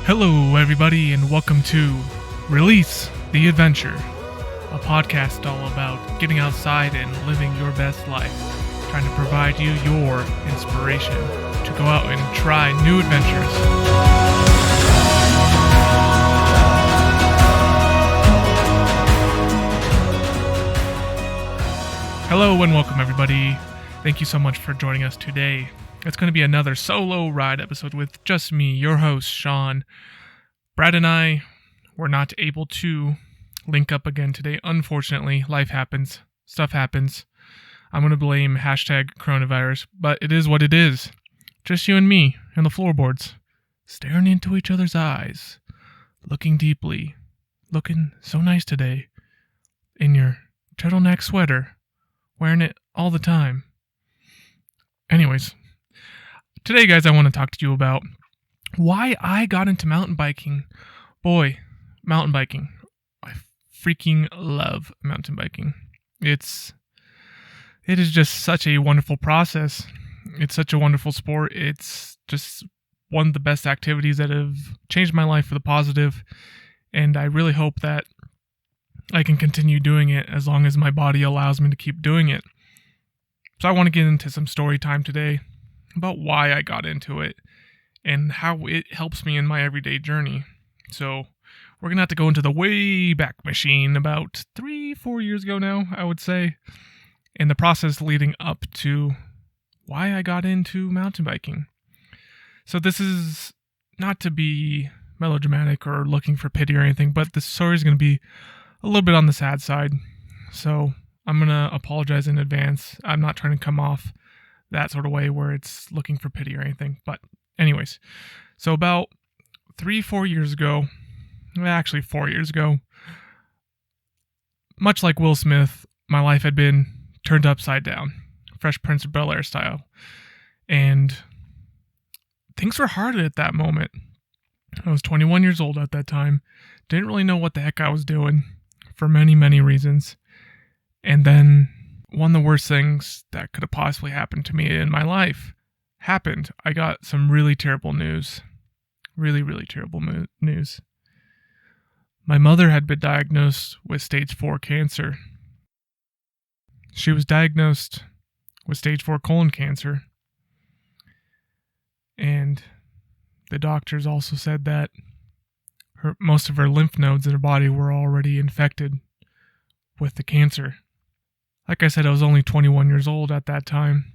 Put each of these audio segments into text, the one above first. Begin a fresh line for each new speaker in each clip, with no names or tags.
Hello, everybody, and welcome to Release the Adventure, a podcast all about getting outside and living your best life, trying to provide you your inspiration to go out and try new adventures. Hello, and welcome, everybody. Thank you so much for joining us today. It's going to be another solo ride episode with just me, your host, Shawn. Brad and I were not able to link up again today. Unfortunately, life happens. Stuff happens. I'm going to blame #coronavirus, but it is what it is. Just you and me and the floorboards, staring into each other's eyes, looking deeply, looking so nice today in your turtleneck sweater, wearing it all the time. Anyways, today, guys, I want to talk to you about why I got into mountain biking. Boy, mountain biking. I freaking love mountain biking. It is just such a wonderful process. It's such a wonderful sport. It's just one of the best activities that have changed my life for the positive, and I really hope that I can continue doing it as long as my body allows me to keep doing it. So I want to get into some story time today about why I got into it and how it helps me in my everyday journey. So we're going to have to go into the way back machine about 3-4 years ago now, I would say, and the process leading up to why I got into mountain biking. So this is not to be melodramatic or looking for pity or anything, but the story is going to be a little bit on the sad side. So I'm going to apologize in advance. I'm not trying to come off that sort of way where it's looking for pity or anything. But anyways, so about 3-4 years ago, actually 4 years ago, much like Will Smith, my life had been turned upside down, Fresh Prince of Bel-Air style. And things were hard at that moment. I was 21 years old at that time. Didn't really know what the heck I was doing for many, many reasons. And then one of the worst things that could have possibly happened to me in my life happened. I got some really terrible news. Really, really terrible news. My mother had been diagnosed with stage 4 cancer. She was diagnosed with stage 4 colon cancer. And the doctors also said that most of her lymph nodes in her body were already infected with the cancer. Like I said, I was only 21 years old at that time.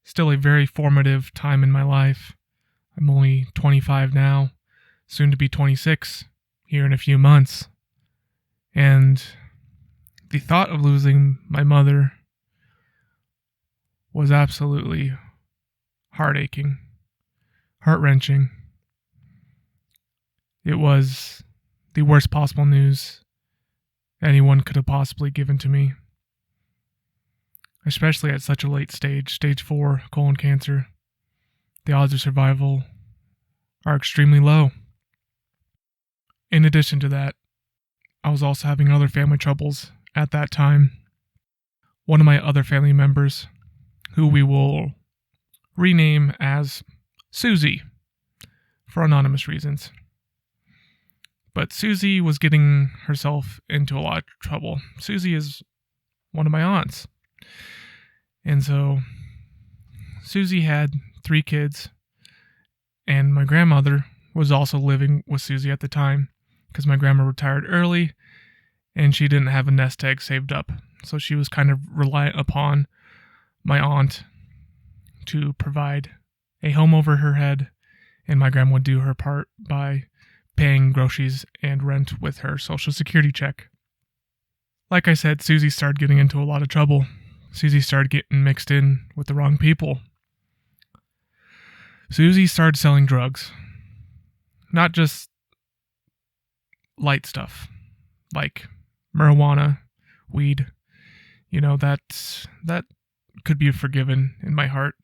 Still a very formative time in my life. I'm only 25 now, soon to be 26 here in a few months. And the thought of losing my mother was absolutely heart-aching, heart-wrenching. It was the worst possible news anyone could have possibly given to me. Especially at such a late stage 4 colon cancer. The odds of survival are extremely low. In addition to that, I was also having other family troubles at that time. One of my other family members, who we will rename as Susie, for anonymous reasons. But Susie was getting herself into a lot of trouble. Susie is one of my aunts. And so Susie had 3 kids, and my grandmother was also living with Susie at the time because my grandma retired early and she didn't have a nest egg saved up. So she was kind of reliant upon my aunt to provide a home over her head, and my grandma would do her part by paying groceries and rent with her Social Security check. Like I said, Susie started getting into a lot of trouble. Susie started getting mixed in with the wrong people. Susie started selling drugs. Not just light stuff, like marijuana, weed. You know, that could be forgiven in my heart.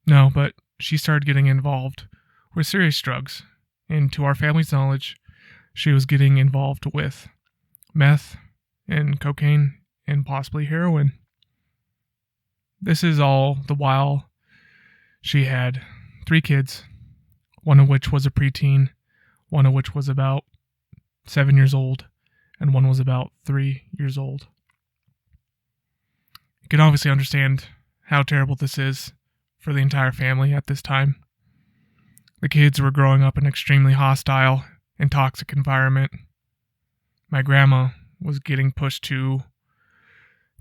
No, but she started getting involved with serious drugs. And to our family's knowledge, she was getting involved with meth and cocaine and possibly heroin. This is all the while she had 3 kids, one of which was a preteen, one of which was about 7 years old, and one was about 3 years old. You can obviously understand how terrible this is for the entire family at this time. The kids were growing up in an extremely hostile and toxic environment. My grandma was getting pushed to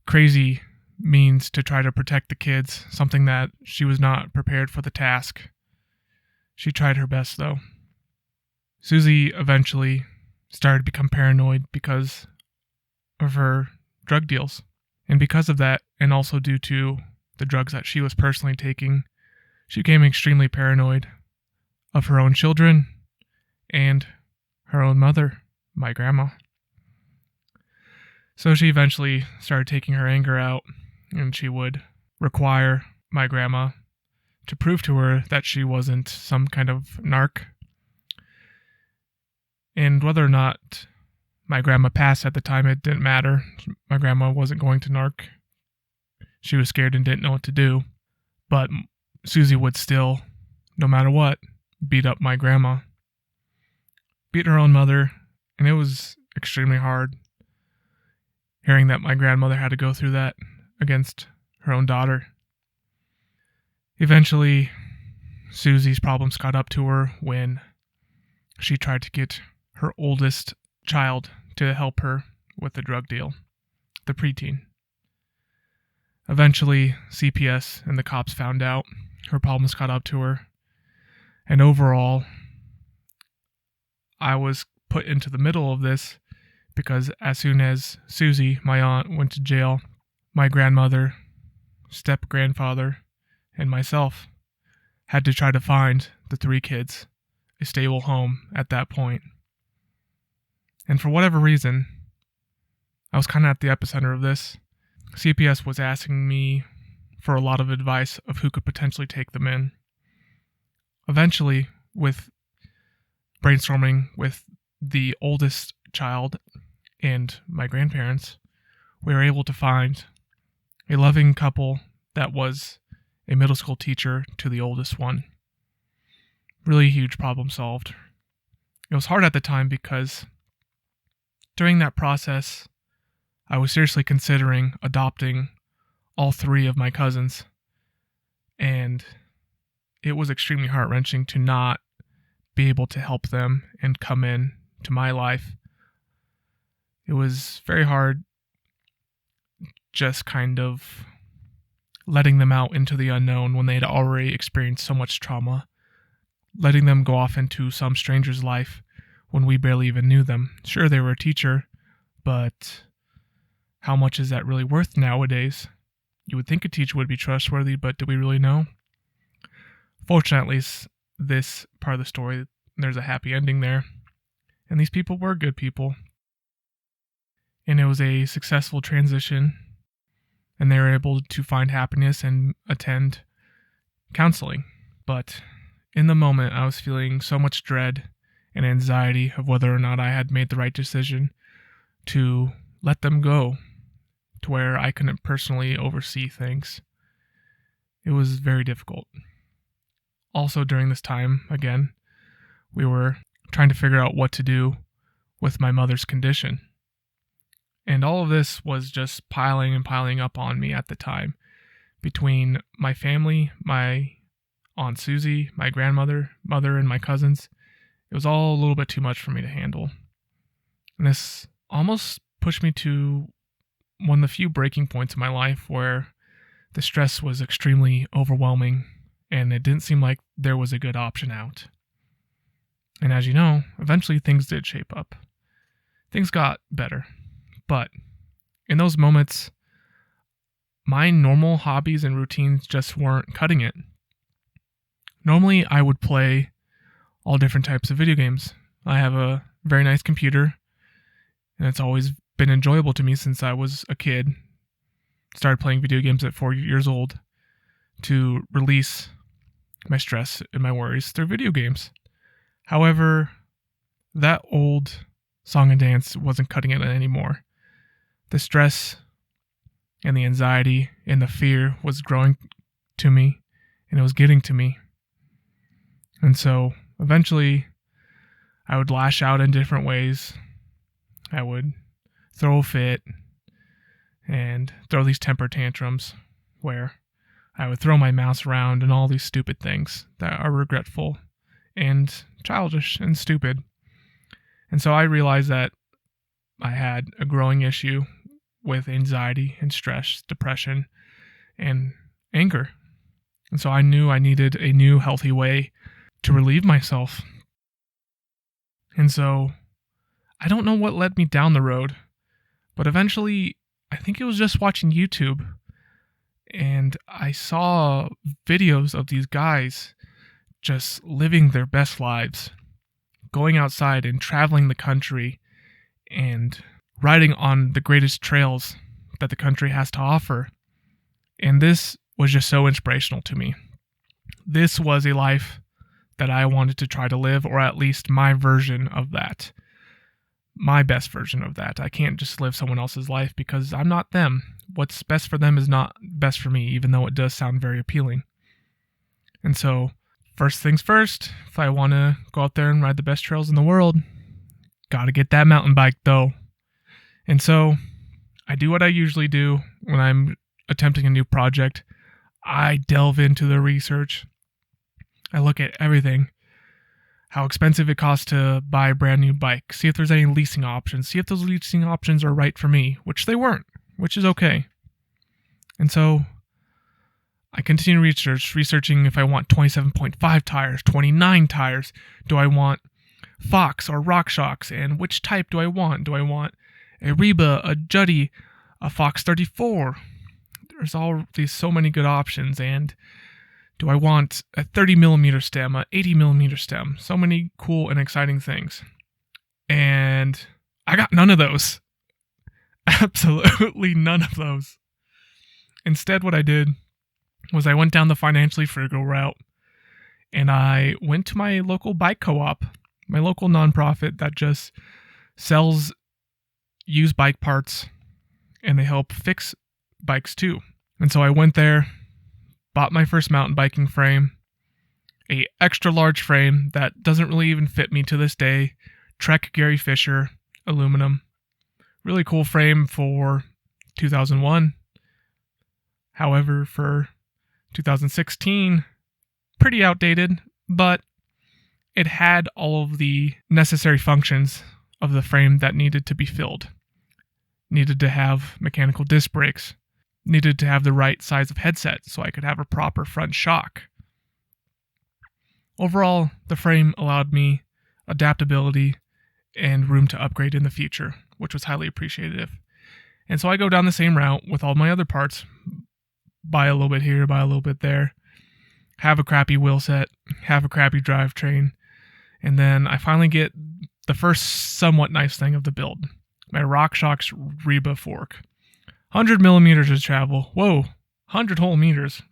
crazy means to try to protect the kids, something that she was not prepared for the task. She tried her best, though. Susie eventually started to become paranoid because of her drug deals. And because of that, and also due to the drugs that she was personally taking, she became extremely paranoid of her own children and her own mother, my grandma. So she eventually started taking her anger out, and she would require my grandma to prove to her that she wasn't some kind of narc. And whether or not my grandma passed at the time, it didn't matter. My grandma wasn't going to narc. She was scared and didn't know what to do. But Susie would still, no matter what, beat up my grandma. Beat her own mother, and it was extremely hard hearing that my grandmother had to go through that against her own daughter. Eventually, Susie's problems caught up to her when she tried to get her oldest child to help her with the drug deal, the preteen. Eventually, CPS and the cops found out. Her problems caught up to her. And overall, I was put into the middle of this because as soon as Susie, my aunt, went to jail, my grandmother, step-grandfather, and myself had to try to find the 3 kids a stable home at that point. And for whatever reason, I was kind of at the epicenter of this. CPS was asking me for a lot of advice of who could potentially take them in. Eventually, with brainstorming with the oldest child and my grandparents, we were able to find a loving couple that was a middle school teacher to the oldest one. Really huge problem solved. It was hard at the time because during that process, I was seriously considering adopting all 3 of my cousins, and it was extremely heart-wrenching to not be able to help them and come in to my life. It was very hard just kind of letting them out into the unknown when they had already experienced so much trauma, letting them go off into some stranger's life when we barely even knew them. Sure, they were a teacher, but how much is that really worth nowadays? You would think a teacher would be trustworthy, but do we really know? Fortunately, this part of the story, there's a happy ending there. And these people were good people. And it was a successful transition. And they were able to find happiness and attend counseling. But in the moment, I was feeling so much dread and anxiety of whether or not I had made the right decision to let them go, to where I couldn't personally oversee things. It was very difficult. Also during this time, again, we were trying to figure out what to do with my mother's condition. And all of this was just piling and piling up on me at the time. Between my family, my Aunt Susie, my grandmother, mother, and my cousins, it was all a little bit too much for me to handle. And this almost pushed me to one of the few breaking points in my life where the stress was extremely overwhelming and it didn't seem like there was a good option out. And as you know, eventually things did shape up. Things got better. But in those moments, my normal hobbies and routines just weren't cutting it. Normally, I would play all different types of video games. I have a very nice computer, and it's always been enjoyable to me since I was a kid. Started playing video games at 4 years old to release my stress and my worries through video games. However, that old song and dance wasn't cutting it anymore. The stress and the anxiety and the fear was growing to me, and it was getting to me. And so eventually I would lash out in different ways. I would throw a fit and throw these temper tantrums where I would throw my mouse around and all these stupid things that are regretful and childish and stupid. And so I realized that I had a growing issue with anxiety and stress, depression, and anger. And so I knew I needed a new healthy way to relieve myself. And so I don't know what led me down the road, but eventually I think it was just watching YouTube, and I saw videos of these guys just living their best lives, going outside and traveling the country and riding on the greatest trails that the country has to offer. And this was just so inspirational to me. This was a life that I wanted to try to live, or at least my version of that. My best version of that. I can't just live someone else's life because I'm not them. What's best for them is not best for me, even though it does sound very appealing. And so, first things first, if I want to go out there and ride the best trails in the world, gotta get that mountain bike though. And so, I do what I usually do when I'm attempting a new project. I delve into the research. I look at everything. How expensive it costs to buy a brand new bike. See if there's any leasing options. See if those leasing options are right for me, which they weren't, which is okay. And so I continue researching if I want 27.5 tires, 29 tires. Do I want Fox or RockShox? And which type do I want? Do I want a Reba, a Juddy, a Fox 34? There's so many good options. And do I want a 30mm stem, a 80mm stem? So many cool and exciting things. And I got none of those. Absolutely none of those. Instead, what I did was I went down the financially frugal route, and I went to my local bike co-op, my local nonprofit that just sells used bike parts, and they help fix bikes too. And so I went there, bought my first mountain biking frame, a extra large frame that doesn't really even fit me to this day, Trek Gary Fisher aluminum. Really cool frame for 2001. However, for 2016, pretty outdated, but it had all of the necessary functions of the frame that needed to be filled. Needed to have mechanical disc brakes. Needed to have the right size of headset so I could have a proper front shock. Overall, the frame allowed me adaptability and room to upgrade in the future, which was highly appreciative. And so I go down the same route with all my other parts. Buy a little bit here, buy a little bit there. Have a crappy wheel set, have a crappy drivetrain. And then I finally get the first somewhat nice thing of the build. My RockShox Reba fork. 100mm of travel. Whoa, 100 whole meters.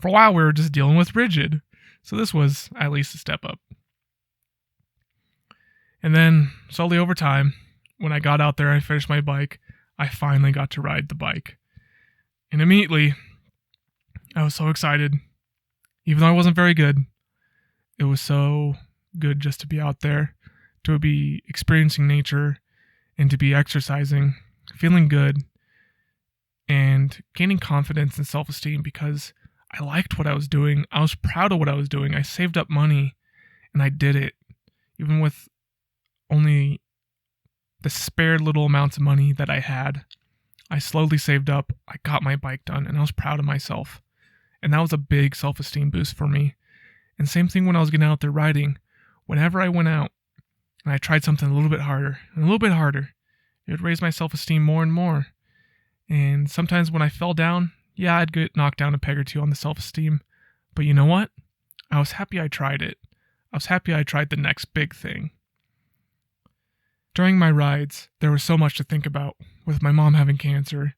For a while we were just dealing with rigid. So this was at least a step up. And then, slowly over time, when I got out there and I finished my bike, I finally got to ride the bike. And immediately, I was so excited. Even though I wasn't very good, it was so good just to be out there, to be experiencing nature, and to be exercising, feeling good, and gaining confidence and self-esteem because I liked what I was doing. I was proud of what I was doing. I saved up money, and I did it. Even with only the spared little amounts of money that I had, I slowly saved up. I got my bike done, and I was proud of myself. And that was a big self-esteem boost for me. And same thing when I was getting out there riding. Whenever I went out and I tried something a little bit harder and a little bit harder, it would raise my self-esteem more and more. And sometimes when I fell down, yeah, I'd get knocked down a peg or two on the self-esteem. But you know what? I was happy I tried it. I was happy I tried the next big thing. During my rides, there was so much to think about, with my mom having cancer,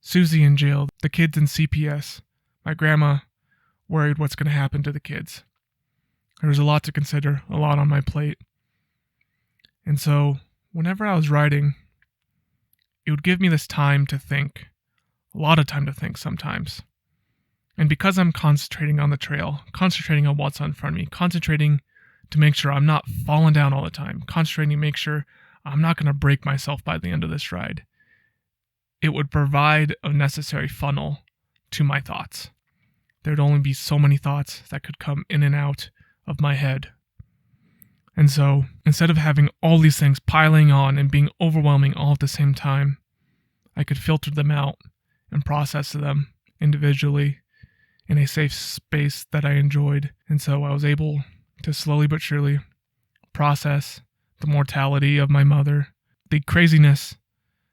Susie in jail, the kids in CPS, my grandma worried what's going to happen to the kids. There was a lot to consider, a lot on my plate. And so, whenever I was riding, it would give me this time to think, a lot of time to think sometimes. And because I'm concentrating on the trail, concentrating on what's in front of me, concentrating to make sure I'm not falling down all the time, concentrating to make sure I'm not going to break myself by the end of this ride. It would provide a necessary funnel to my thoughts. There'd only be so many thoughts that could come in and out of my head. And so, instead of having all these things piling on and being overwhelming all at the same time, I could filter them out and process them individually in a safe space that I enjoyed. And so I was able to slowly but surely process the mortality of my mother, the craziness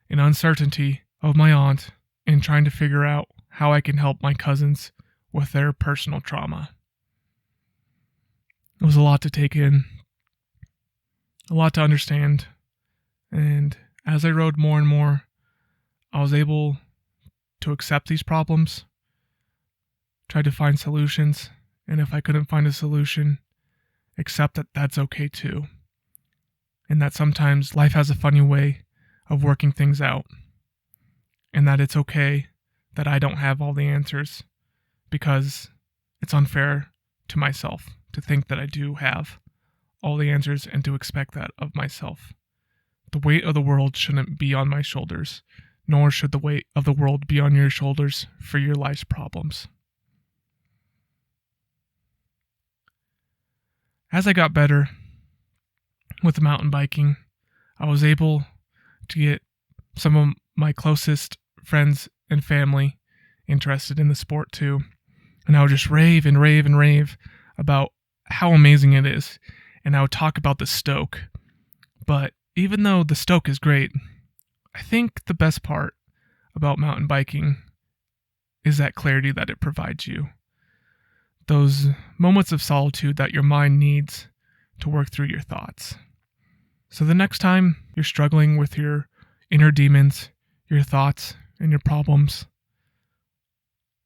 and uncertainty of my aunt, and trying to figure out how I can help my cousins with their personal trauma. It was a lot to take in, a lot to understand, and as I rode more and more, I was able to accept these problems, try to find solutions, and if I couldn't find a solution, accept that that's okay too, and that sometimes life has a funny way of working things out, and that it's okay that I don't have all the answers, because it's unfair to myself to think that I do have all the answers and to expect that of myself. The weight of the world shouldn't be on my shoulders, nor should the weight of the world be on your shoulders for your life's problems. As I got better with the mountain biking, I was able to get some of my closest friends and family interested in the sport too. And I would just rave and rave and rave about how amazing it is. And I would talk about the Stoke. But even though the Stoke is great, I think the best part about mountain biking is that clarity that it provides you. Those moments of solitude that your mind needs to work through your thoughts. So the next time you're struggling with your inner demons, your thoughts, and your problems,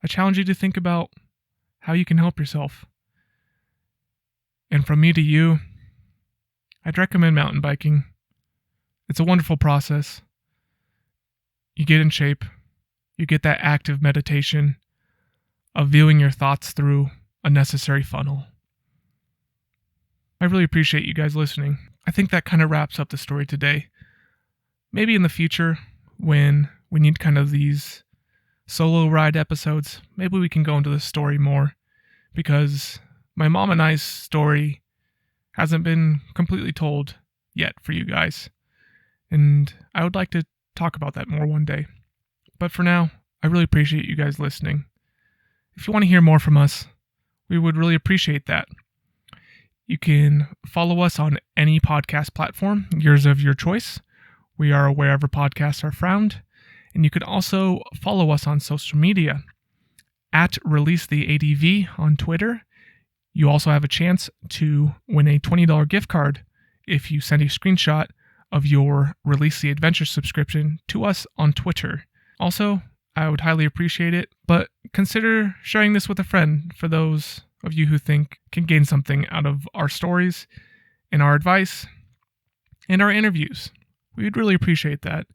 I challenge you to think about how you can help yourself. And from me to you, I'd recommend mountain biking. It's a wonderful process. You get in shape. You get that active meditation of viewing your thoughts through a necessary funnel. I really appreciate you guys listening. I think that kind of wraps up the story today. Maybe in the future, when we need kind of these solo ride episodes, maybe we can go into the story more, because my mom and I's story hasn't been completely told yet for you guys, and I would like to talk about that more one day. But for now, I really appreciate you guys listening. If you want to hear more from us, we would really appreciate that. You can follow us on any podcast platform, yours of your choice. We are wherever podcasts are found. And you can also follow us on social media at ReleaseTheADV on Twitter. You also have a chance to win a $20 gift card if you send a screenshot of your Release the Adventure subscription to us on Twitter. Also, I would highly appreciate it, but consider sharing this with a friend for those of you who think can gain something out of our stories and our advice and our interviews. We would really appreciate that.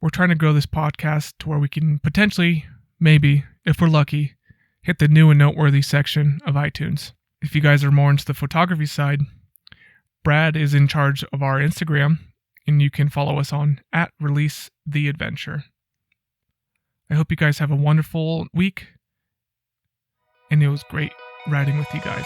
We're trying to grow this podcast to where we can potentially, maybe, if we're lucky, hit the new and noteworthy section of iTunes. If you guys are more into the photography side, Brad is in charge of our Instagram, and you can follow us on at ReleaseTheAdventure. I hope you guys have a wonderful week, and it was great riding with you guys.